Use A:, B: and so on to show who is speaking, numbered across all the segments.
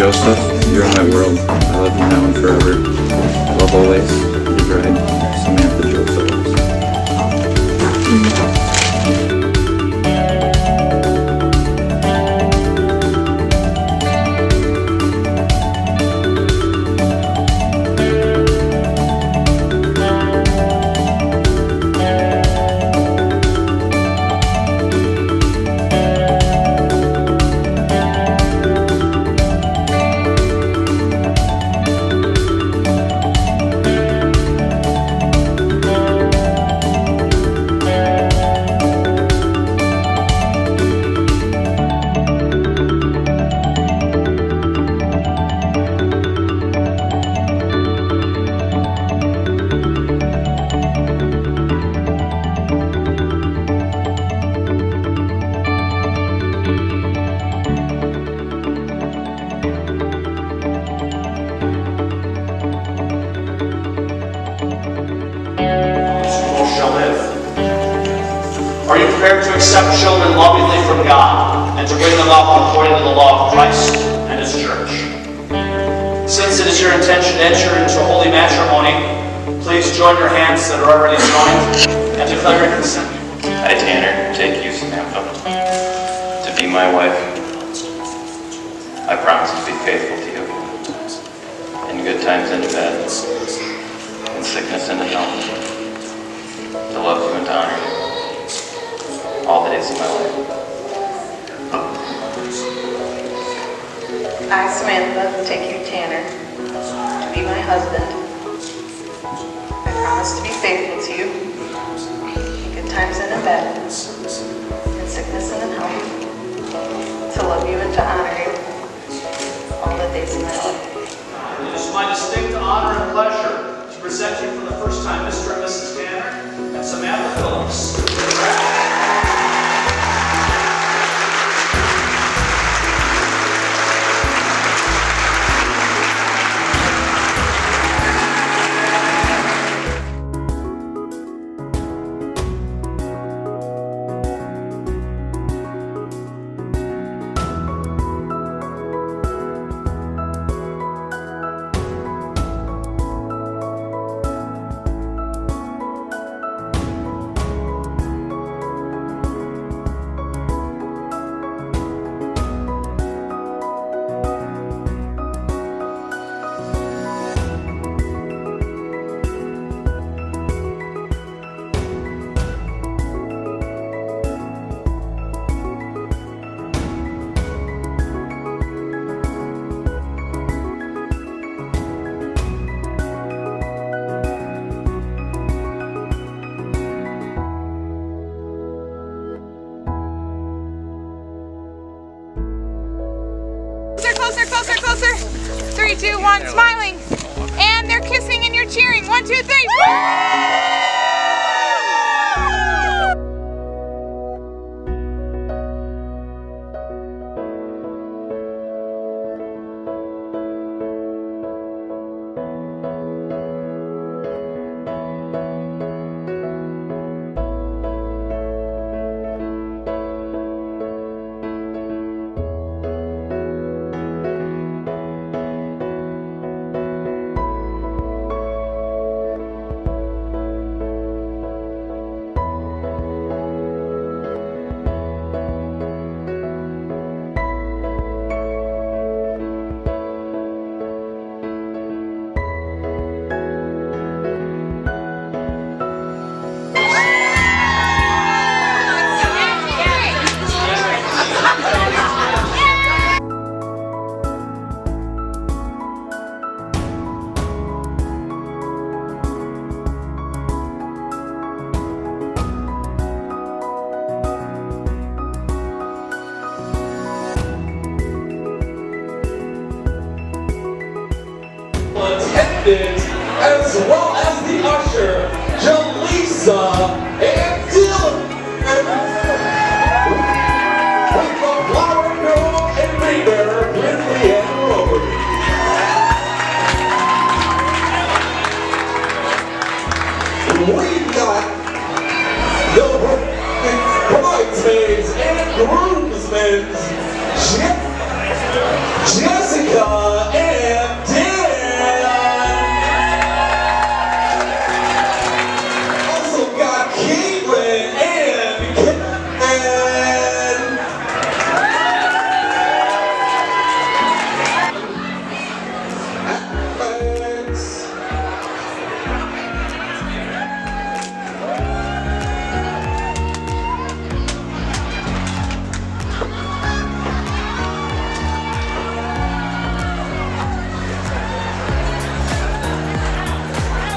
A: Joseph, you're my world. I love you now and forever. Love always, your bride, Samantha Jo Phillips.
B: Are you prepared to accept children lovingly from God and to bring them up according to the law of Christ and His church? Since it is your intention to enter into holy matrimony, please join your hands that are already joined and declare your consent.
C: I, Tanner, take you, Samantha, to be my wife. I promise to be faithful to you in good times and in bad, in sickness and in health, to love you and to honor you all the days of my life.
D: I, Samantha, take you, Tanner, to be my husband. I promise to be faithful to you in good times and in bad, in sickness and in health, to love you and to honor you all the days of my life.
B: It is my distinct honor and pleasure to present you for the first time Mr. and Mrs. Tanner and Samantha Phillips.
E: Closer, closer, closer. 3, 2, 1, smiling. And they're kissing and you're cheering. 1, 2, 3.
F: Attendant, as well as the usher, Jaleesa and Dylan. With the flower girl and ringer, Brindley and Robert. We've got the bridesmaids and groomsmen. Jessica and Dan. Also got Caitlin and Ken.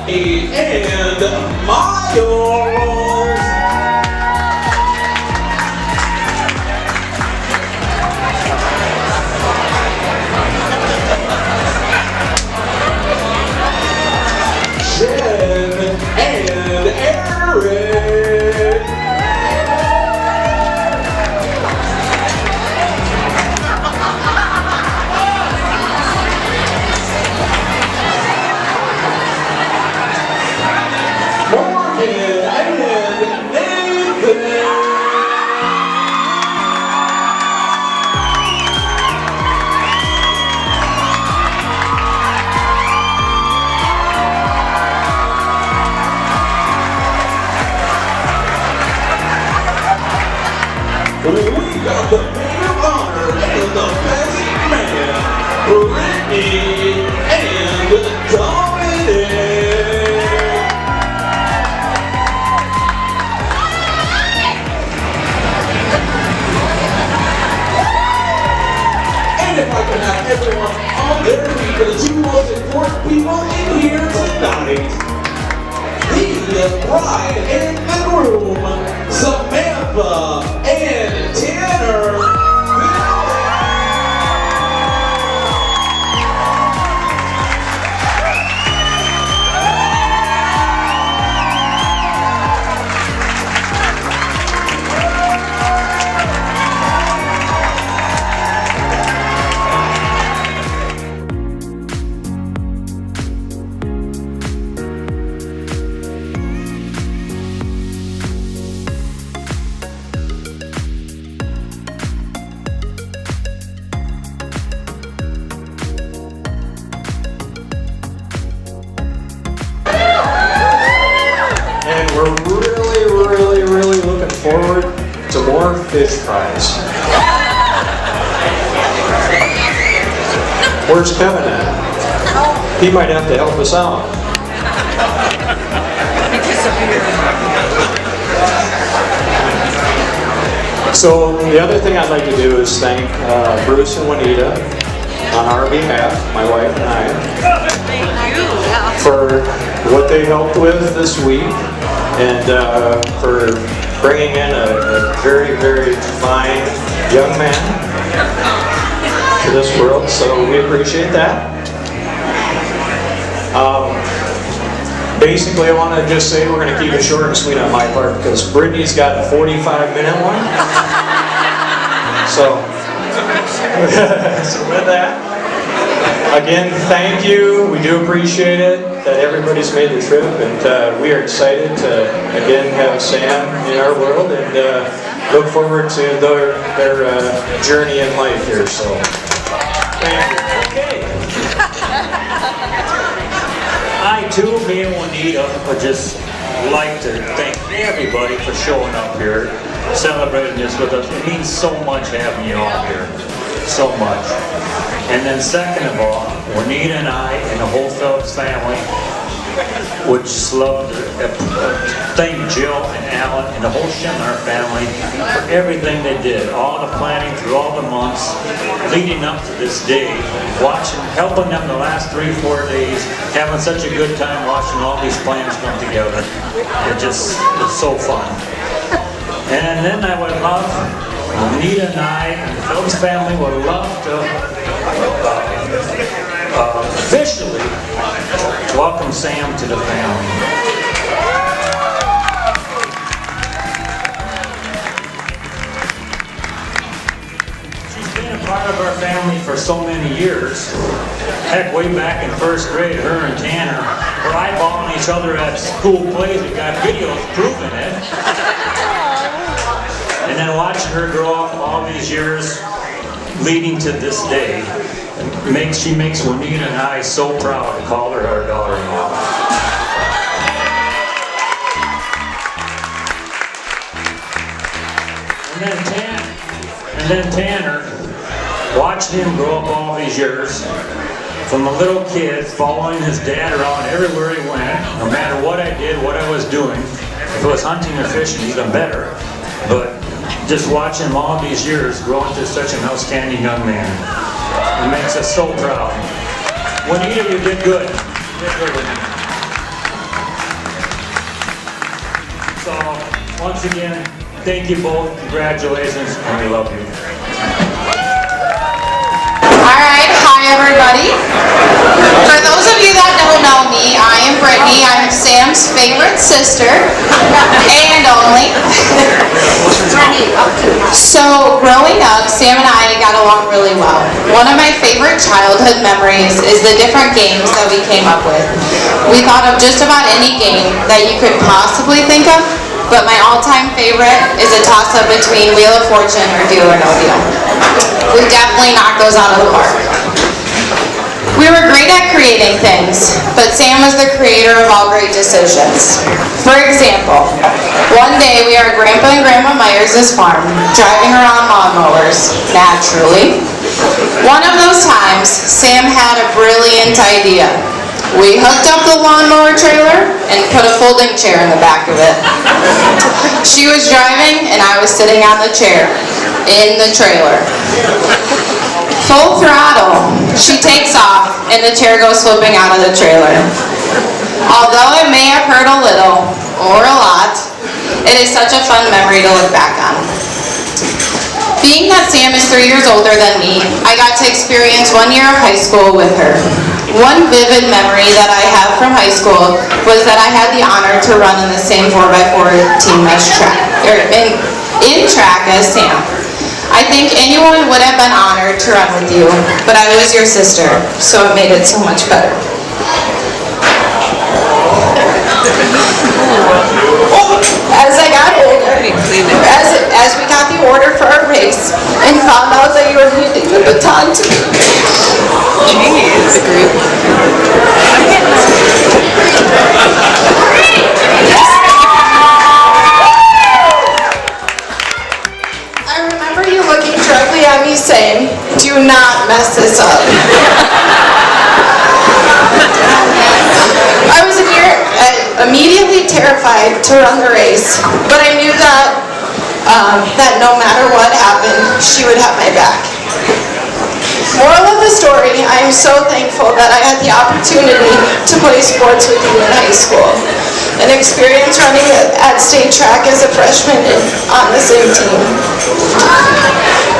F: And Miles. Jen and Eric. Morgan and Nathan. We got the maid of honor and the best man, Brittany and Dominic. And if I can have everyone on their feet for the two most important people in here tonight, the bride and the groom, Samantha and Tanner.
G: And we're really looking forward to more fish fries. Where's Kevin at? He might have to help us out. So the other thing I'd like to do is thank Bruce and Juanita on our behalf, my wife and I, for what they helped with this week, and for bringing in a very fine young man to this world, so we appreciate that. Basically, I want to just say we're going to keep it short and sweet on my part, because Brittany's got a 45-minute one. So with that, again, thank you. We do appreciate it that everybody's made the trip, and we are excited to again have Sam in our world, and look forward to their journey in life here. So thank you. Okay.
H: I too, me and Juanita, would just like to thank everybody for showing up here, celebrating this with us. It means so much having you all here, so much. And then second of all, Juanita and I and the whole Phillips family would just love to thank Jill and Alan and the whole Schindler family for everything they did, all the planning through all the months leading up to this day, helping them the last 3-4 days, having such a good time watching all these plans come together. It's so fun. And then I would love, Juanita and I and the Phillips family would love to officially welcome Sam to the family. She's been a part of our family for so many years. Heck, way back in first grade, her and Tanner were eyeballing each other at school plays. We got videos proving it. And then watching her grow up all these years leading to this day. She makes Juanita and I so proud to call her our daughter-in-law. And then Tanner, watching him grow up all these years, from a little kid following his dad around everywhere he went, no matter what I did, what I was doing. If it was hunting or fishing, even better. But just watching him all these years grow into such an outstanding young man, it makes us so proud. Juanita, you did good. You did good, Juanita. So, once again, thank you both. Congratulations, and we love you.
E: All right, hi everybody. For those of you that don't know me, I am Brittany. I'm Sam's favorite sister, and only. So growing up, Sam and I got along really well. One of my favorite childhood memories is the different games that we came up with. We thought of just about any game that you could possibly think of, but my all-time favorite is a toss-up between Wheel of Fortune or Deal or No Deal. We definitely knocked those out of the park. We were great at creating things, but Sam was the creator of all great decisions. For example, one day we are at Grandpa and Grandma Myers' farm, driving around lawnmowers, naturally. One of those times, Sam had a brilliant idea. We hooked up the lawnmower trailer and put a folding chair in the back of it. She was driving and I was sitting on the chair, in the trailer. Full throttle, she takes off and the chair goes flipping out of the trailer. Although it may have hurt a little, or a lot, it is such a fun memory to look back on. Being that Sam is 3 years older than me, I got to experience 1 year of high school with her. One vivid memory that I have from high school was that I had the honor to run in the same 4x4 team as in track as Sam. I think anyone would have been honored to run with you, but I was your sister, so it made it so much better. As I got older, as we got the order for our race, and found out that you were handing the baton to me. Jeez. I remember you looking directly at me saying, "Do not mess this up." I was immediately terrified to run the race, but I knew that no matter what happened, she would have my back. Moral of the story, I am so thankful that I had the opportunity to play sports with you in high school and experience running at state track as a freshman on the same team.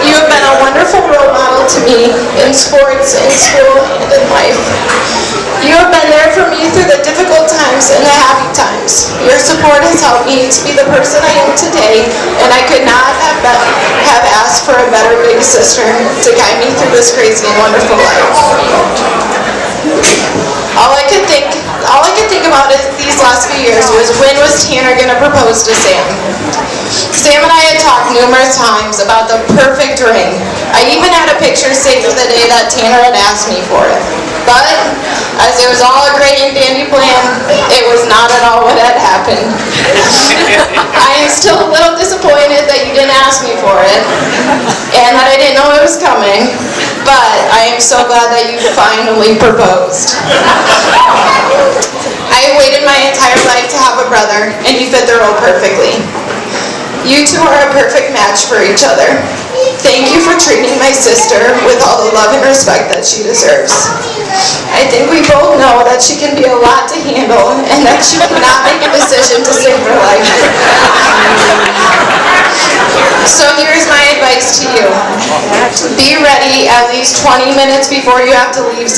E: You have been a wonderful role model to me in sports, in school, and in life. You have been there for me through the difficult times and the happy times. Your support has helped me to be the person I am today, and I could not have asked for a better big sister to guide me through this crazy and wonderful life. All I could think about these last few years was, when was Tanner going to propose to Sam? Sam and I had talked numerous times about the perfect ring. I even had a picture saved for the day that Tanner had asked me for it. But, as it was all a great and dandy plan, it was not at all what had happened. I am still a little disappointed that you didn't ask me for it, and that I didn't know it was coming, but I am so glad that you finally proposed. I waited my entire life to have a brother, and you fit the role perfectly. You two are a perfect match for each other. Thank you for treating my sister with all the love and respect that she deserves. I think we both know that she can be a lot to handle and that she cannot make a decision to save her life. So here's my advice to you. Be ready at least 20 minutes before you have to leave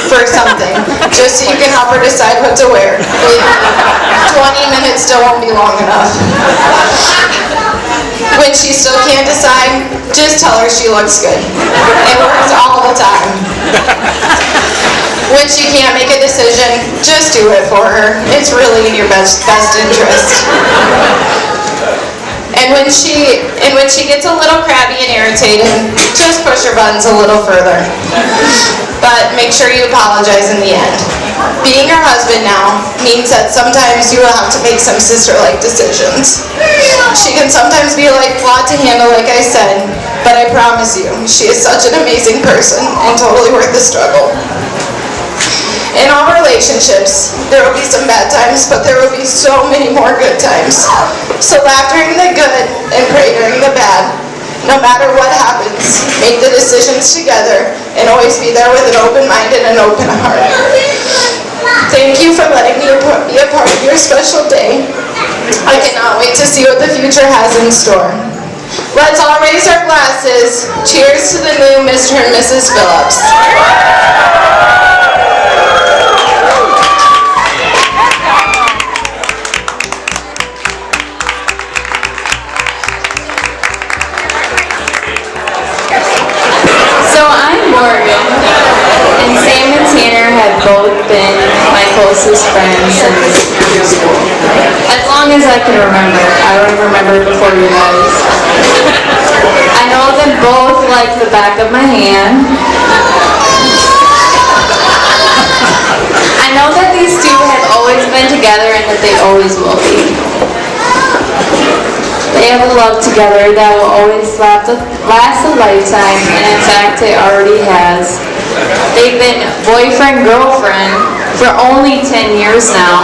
E: for something, just so you can help her decide what to wear. 20 minutes still won't be long enough. When she still can't decide, just tell her she looks good. It works all the time. When she can't make a decision, just do it for her. It's really in your best interest. And when she gets a little crabby and irritated, just push her buttons a little further. But make sure you apologize in the end. Being her husband now means that sometimes you will have to make some sister-like decisions. She can sometimes be a lot to handle, like I said, but I promise you, she is such an amazing person and totally worth the struggle. In all relationships, there will be some bad times, but there will be so many more good times. So laugh during the good and pray during the bad. No matter what happens, make the decisions together and always be there with an open mind and an open heart. Thank you for letting me be a part of your special day. I cannot wait to see what the future has in store. Let's all raise our glasses. Cheers to the new Mr. and Mrs. Phillips.
I: So I'm Morgan, and Sam and Tanner have both been my closest friends since school. As long as I can remember. I don't remember before you guys. I know them both like the back of my hand. I know that these two have always been together and that they always will be. They have a love together that will always last a lifetime, and in fact it already has. They've been boyfriend-girlfriend for only 10 years now,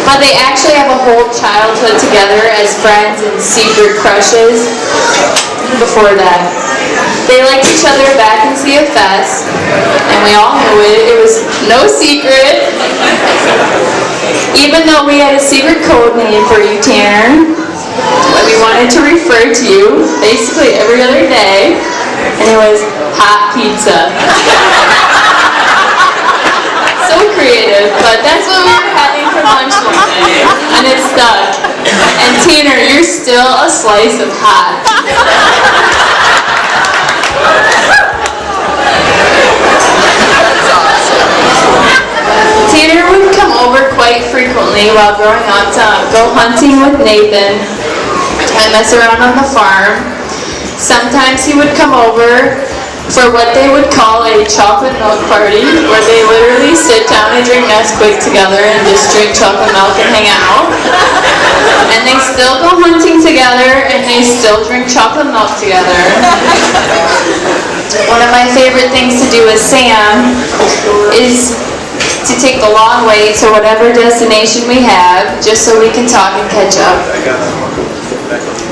I: but they actually have a whole childhood together as friends and secret crushes before that. They liked each other back in CFS, and we all knew it. It was no secret. Even though we had a secret code name for you, Tanner, that we wanted to refer to you basically every other day, and it was hot pizza. So creative, but that's what we were having for lunch one day, and it stuck. And Tanner, you're still a slice of hot. Tanner would come over quite frequently while growing up to go hunting with Nathan and mess around on the farm. Sometimes he would come over for what they would call a chocolate milk party, where they literally sit down and drink Nesquik together and just drink chocolate milk and hang out. And they still go hunting together and they still drink chocolate milk together. One of my favorite things to do with Sam is to take the long way to whatever destination we have, just so we can talk and catch up.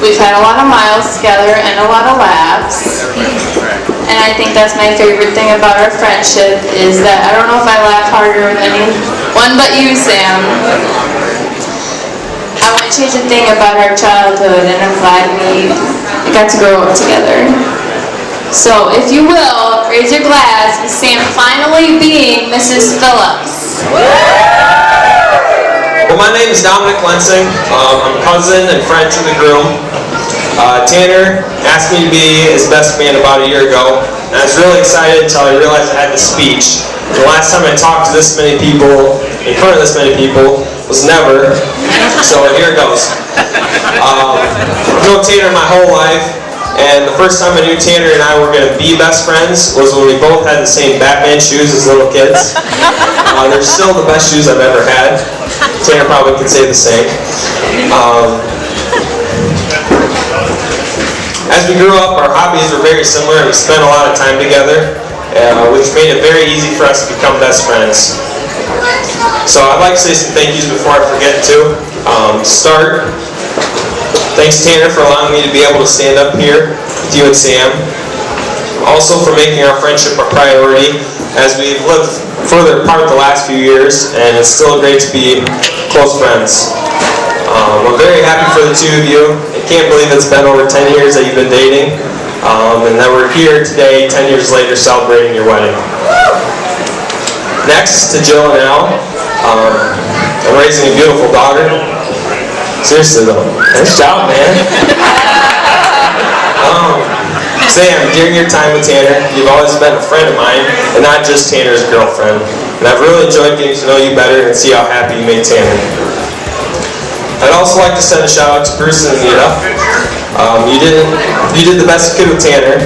I: We've had a lot of miles together and a lot of laughs. And I think that's my favorite thing about our friendship, is that I don't know if I laugh harder with anyone but you, Sam. I wouldn't change a thing about our childhood, and I'm glad we got to grow up together. So, if you will, raise your glass with Sam finally being Mrs. Phillips.
J: Well, my name is Dominic Lensing. I'm cousin and friend to the groom. Tanner asked me to be his best man about a year ago, and I was really excited until I realized I had the speech. The last time I talked to this many people, in front of this many people, was never, so here it goes. I've known Tanner my whole life, and the first time I knew Tanner and I were going to be best friends was when we both had the same Batman shoes as little kids. They're still the best shoes I've ever had. Tanner probably could say the same. As we grew up, our hobbies were very similar, and we spent a lot of time together, which made it very easy for us to become best friends. So I'd like to say some thank yous before I forget to. Start, thanks Tanner for allowing me to be able to stand up here with you and Sam. Also for making our friendship a priority, as we've lived further apart the last few years, and it's still great to be close friends. I'm very happy for the two of you. I can't believe it's been over 10 years that you've been dating, and that we're here today, 10 years later, celebrating your wedding. Next, to Jill and Al. I'm raising a beautiful daughter. Seriously though, nice job, man. Sam, during your time with Tanner, you've always been a friend of mine, and not just Tanner's girlfriend. And I've really enjoyed getting to know you better and see how happy you made Tanner. I'd also like to send a shout out to Bruce and Anita. You did the best you could with Tanner.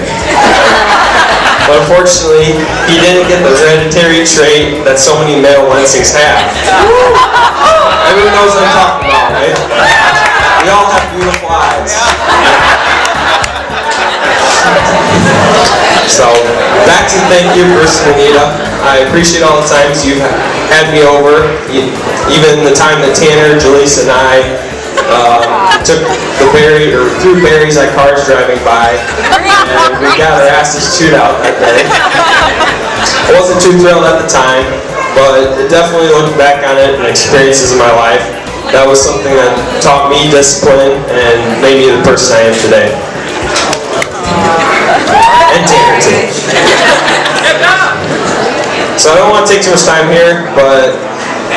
J: But unfortunately, he didn't get the hereditary trait that so many male Lensings have. Everyone knows what I'm talking about, right? We all have beautiful eyes. So, back to thank you, Bruce and Anita. I appreciate all the times you've had me over, even the time that Tanner, Jaleesa, and I threw berries at cars driving by, and we got our asses chewed out that day. I wasn't too thrilled at the time, but definitely looking back on it and experiences in my life, that was something that taught me discipline and made me the person I am today. And Tanner too. So I don't want to take too much time here, but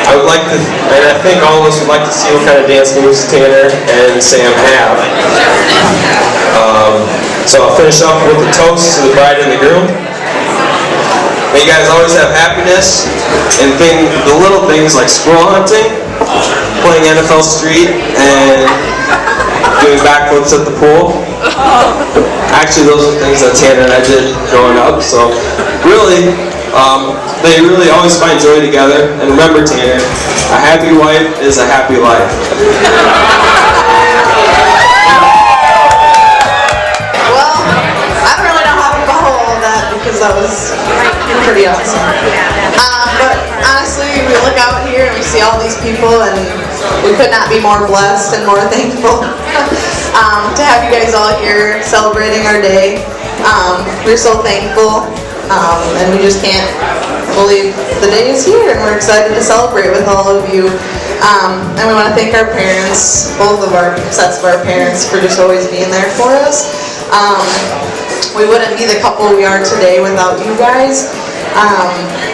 J: I would like to, and I think all of us would like to see what kind of dance moves Tanner and Sam have. So I'll finish up with a toast to the bride and the groom. May you guys always have happiness and the little things like squirrel hunting, playing NFL Street, and doing backflips at the pool. Actually, those are things that Tanner and I did growing up. So really, they really always find joy together. And remember, Tanner, a happy wife is a happy life.
D: Well, I don't really know how to follow all that because that was pretty awesome. But honestly, we look out here and we see all these people, and we could not be more blessed and more thankful to have you guys all here celebrating our day. We're so thankful, and we just can't believe the day is here, and we're excited to celebrate with all of you. And we want to thank our parents, both of our sets of our parents, for just always being there for us. We wouldn't be the couple we are today without you guys.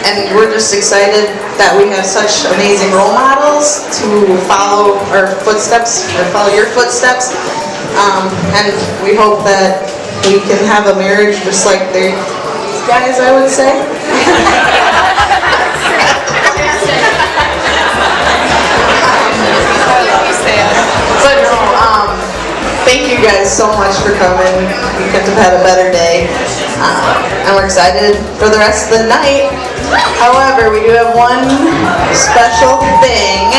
D: And we're just excited that we have such amazing role models to follow our footsteps, or follow your footsteps. And we hope that we can have a marriage just like these guys, I would say. But no, thank you guys so much for coming. We couldn't have had a better day. And we're excited for the rest of the night. However, we do have one special thing.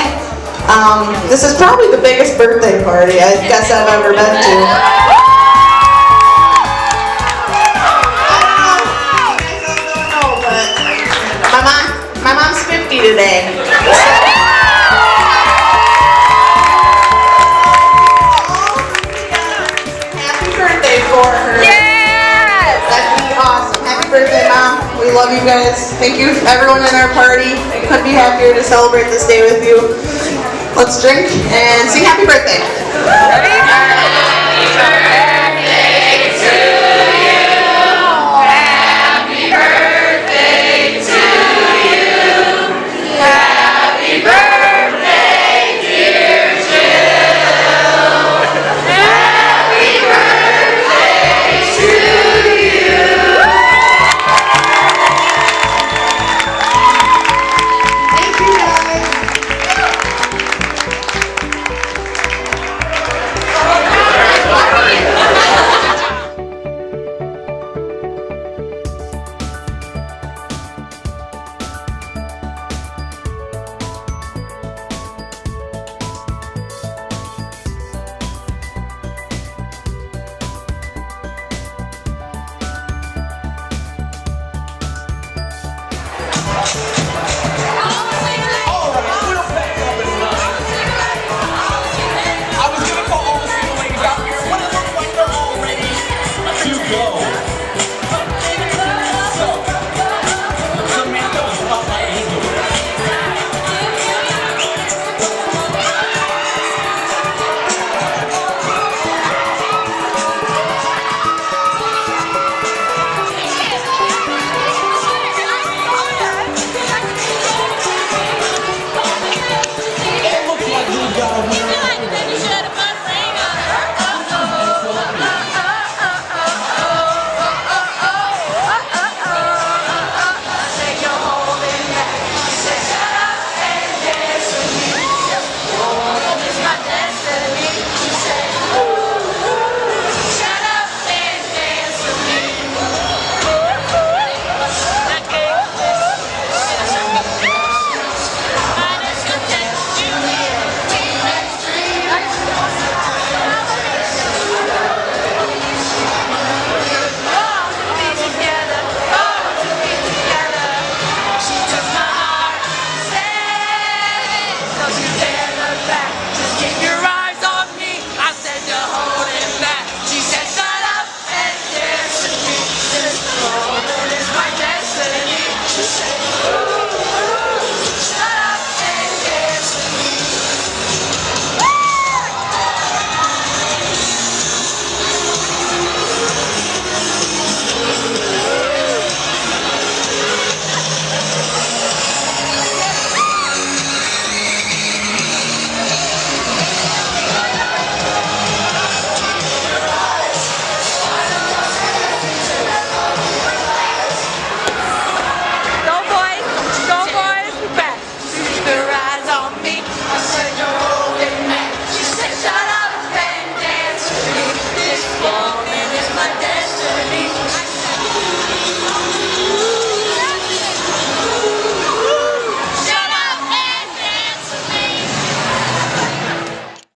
D: This is probably the biggest birthday party I guess I've ever been to. My mom's 50 today. Happy birthday for her. Yes! That'd be awesome. Happy birthday, Mom. We love you guys. Thank you everyone in our party. I couldn't be happier to celebrate this day with you. Let's drink and sing happy birthday. Ready?